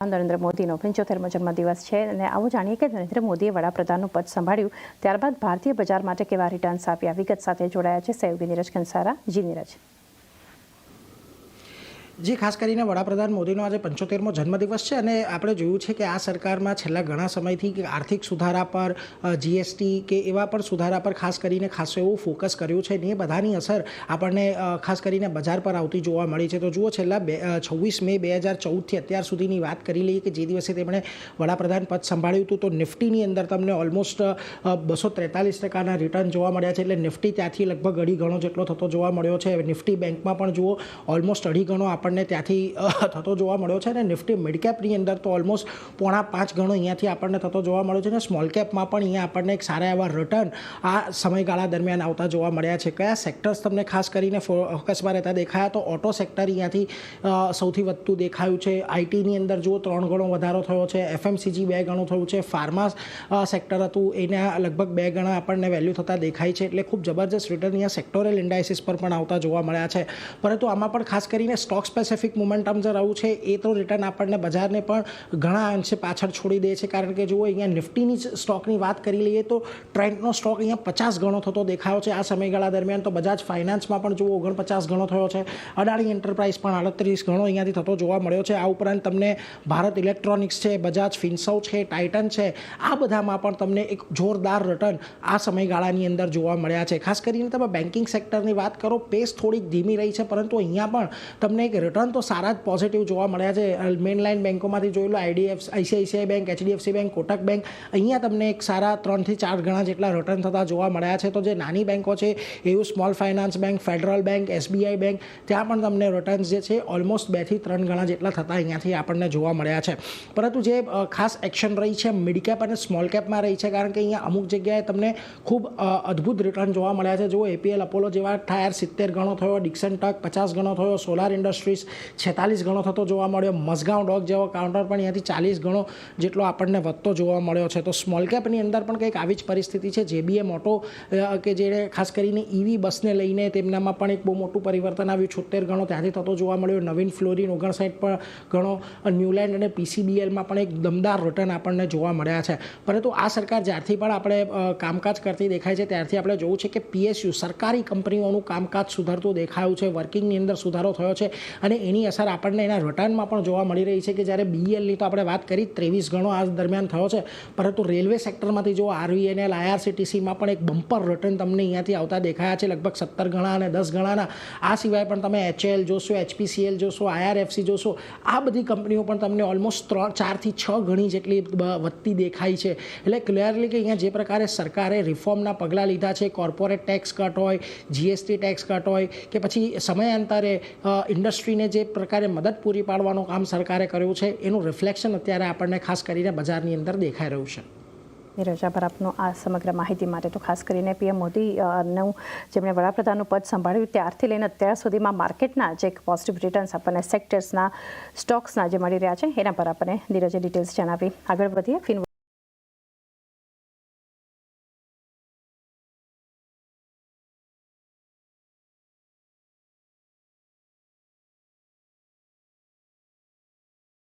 નરેન્દ્ર મોદીનો 75મો જન્મદિવસ છે અને આવો જાણીએ કે નરેન્દ્ર મોદીએ વડાપ્રધાનનું પદ સંભાળ્યું ત્યારબાદ ભારતીય બજાર માટે કેવા રિટર્ન્સ આપ્યા વિગત સાથે જોડાયા છે સહયોગી નીરજ કંસારા. જી નીરજ. જે ખાસ કરીને વડાપ્રધાન મોદીનો આજે 75મો જન્મદિવસ છે અને આપણે જોયું છે કે આ સરકારમાં છેલ્લા ઘણા સમયથી કે આર્થિક સુધારા પર જીએસટી કે એવા પણ સુધારા પર ખાસ કરીને ખાસો એવું ફોકસ કર્યું છે ને એ બધાની અસર આપણને ખાસ કરીને બજાર પર આવતી જોવા મળી છે. તો જુઓ છેલ્લા 26 મે 2014થી અત્યાર સુધીની વાત કરી લઈએ કે જે દિવસે તેમણે વડાપ્રધાન પદ સંભાળ્યું હતું તો નિફ્ટીની અંદર તમને ઓલમોસ્ટ 243% રિટર્ન જોવા મળ્યા છે. એટલે નિફ્ટી ત્યાંથી લગભગ અઢી ગણો જેટલો થતો જોવા મળ્યો છે. નિફ્ટી બેંકમાં પણ જુઓ ઓલમોસ્ટ અઢી ગણો આપણને ત્યાંથી થતો જોવા મળ્યો છે અને નિફ્ટી મિડ કેપની અંદર તો ઓલમોસ્ટ 4.5 ગણો અહીંયાથી આપણને થતો જોવા મળ્યો છે અને સ્મોલ કેપમાં પણ અહીંયા આપણને એક સારા એવા રિટર્ન આ સમયગાળા દરમિયાન આવતા જોવા મળ્યા છે. કયા સેક્ટર્સ તમને ખાસ કરીને ફોકસમાં રહેતા દેખાયા તો ઓટો સેક્ટર અહીંયાથી સૌથી વધતું દેખાયું છે. આઈટીની અંદર જુઓ 3 ગણો વધારો થયો છે. એફએમસીજી 2 ગણું થયું છે. ફાર્મા સેક્ટર હતું એના લગભગ 2 ગણા આપણને વેલ્યુ થતા દેખાય છે. એટલે ખૂબ જબરજસ્ત રિટર્ન અહીંયા સેક્ટોરલ ઇન્ડાઇસિસ પર પણ આવતા જોવા મળ્યા છે. પરંતુ આમાં પણ ખાસ કરીને સ્ટોક સ્પેસિફિક મોમેન્ટમ જે રહ્યું છે એ તો રિટર્ન આપણને બજારને પણ ઘણા અંશે પાછળ છોડી દે છે. કારણ કે જુઓ અહીંયા નિફ્ટીની સ્ટોકની વાત કરી લઈએ તો ટ્રેન્ડનો સ્ટોક અહીંયા 50 ગણો થતો દેખાયો છે આ સમયગાળા દરમિયાન. તો બજાજ ફાઇનાન્સમાં પણ જુઓ 49 ગણો થયો છે. અડાણી એન્ટરપ્રાઇઝ પણ 38 ગણો અહીંયાથી થતો જોવા મળ્યો છે. આ ઉપરાંત તમને ભારત ઇલેક્ટ્રોનિક્સ છે, બજાજ ફિનસર્વ છે, ટાઇટન છે, આ બધામાં પણ તમને એક જોરદાર રિટર્ન આ સમયગાળાની અંદર જોવા મળ્યા છે. ખાસ કરીને તમે બેન્કિંગ સેક્ટરની વાત કરો પેસ થોડીક ધીમી રહી છે પરંતુ અહીંયા પણ તમને એક રિટર્ન તો સારા જ પોઝિટિવ જોવા મળ્યા છે. મેઇનલાઇન બેન્કોમાંથી જોઈ લો ICICI bank, HDFC bank, Kotak bank, અહીંયા તમને એક સારા 3 થી 4 ગણા જેટલા રિટર્ન થતા જોવા મળ્યા છે. તો જે નાની બેન્કો છે એવું small finance bank, federal bank, SBI bank, ત્યાં પણ તમને રિટર્ન્સ જે છે ઓલમોસ્ટ 2 થી 3 ગણા જેટલા થતા અહીંયાથી આપણને જોવા મળ્યા છે. પરંતુ જે ખાસ એક્શન રહી છે મિડ કેપ અને સ્મોલ કેપમાં રહી છે. કારણ કે અહીંયા અમુક જગ્યાએ તમને ખૂબ અદ્ભુત રિટર્ન જોવા મળ્યા છે. જુઓ એપીએલ અપોલો જેવા ટાયર 70 ગણો થયો, ડિક્સન ટક 50 ગણો થયો, સોલાર ઇન્ડસ્ટ્રીઝ 46 ગણો થતો જોવા મળ્યો, મઝગાંવ ડોક જેવો કાઉન્ટર પણ અહીંયાથી 40 ગણો જેટલો આપણને વધતો જોવા મળ્યો છે. તો સ્મોલ કેપની અંદર પણ કંઈક આવી જ પરિસ્થિતિ છે. જેબીએમ ઓટો કે જે ખાસ કરીને ઈવી બસને લઈને તેમનામાં પણ એક બહુ મોટું પરિવર્તન આવ્યું, 76 ગણો ત્યાંથી થતો જોવા મળ્યો. નવીન ફ્લોરિન 59 ગણો, ન્યૂલેન્ડ અને પીસીબીએલમાં પણ એક દમદાર રિટર્ન આપણને જોવા મળ્યા છે. પરંતુ આ સરકાર જ્યારથી પણ આપણે કામકાજ કરતી દેખાય છે ત્યારથી આપણે જોવું છે કે પીએસયુ સરકારી કંપનીઓનું કામકાજ સુધરતું દેખાયું છે. વર્કિંગની અંદર સુધારો થયો છે અને એની અસર આપણને એના રિટર્નમાં પણ જોવા મળી રહી છે. કે જ્યારે બીઈએલની તો આપણે વાત કરી 23 ગણો આ દરમિયાન થયો છે પરંતુ રેલવે સેક્ટરમાંથી જો આરવીએનએલ, આઈઆરસીટીસીમાં પણ એક બમ્પર રિટર્ન તમને અહીંયાથી આવતા દેખાયા છે લગભગ 17 ગણા અને 10 ગણાના. આ સિવાય પણ તમે એચએલ જોશો, એચપીસીએલ જોશો, આઈઆરએફસી જોશો, આ બધી કંપનીઓ પણ તમને ઓલમોસ્ટ 4 થી 6 ગણી જેટલી વધતી દેખાય છે. એટલે ક્લિયરલી કે અહીંયા જે પ્રકારે સરકારે રિફોર્મના પગલાં લીધા છે, કોર્પોરેટ ટેક્સ કટ હોય, જીએસટી ટેક્સ કટ હોય કે પછી સમયાંતરે ઇન્ડસ્ટ્રીને જે પ્રકારે મદદ પૂરી પાડવાનું કામ સરકારે કર્યું છે એનું રિફ્લેક્શન અત્યારે આપણને ખાસ કરીને બજારની અંદર દેખાઈ રહ્યું છે. નીરજ, આભાર આપનો આ સમગ્ર માહિતી માટે. તો ખાસ કરીને પીએમ મોદીનું જેમણે વડાપ્રધાનનું પદ સંભાળ્યું ત્યારથી લઈને અત્યાર સુધીમાં માર્કેટના જે પોઝિટિવ રિટર્ન્સ આપણને સેક્ટર્સના સ્ટોક્સના જે મળી રહ્યા છે એના પર આપણને નીરજે ડિટેલ્સ જણાવી. આગળ વધીએ.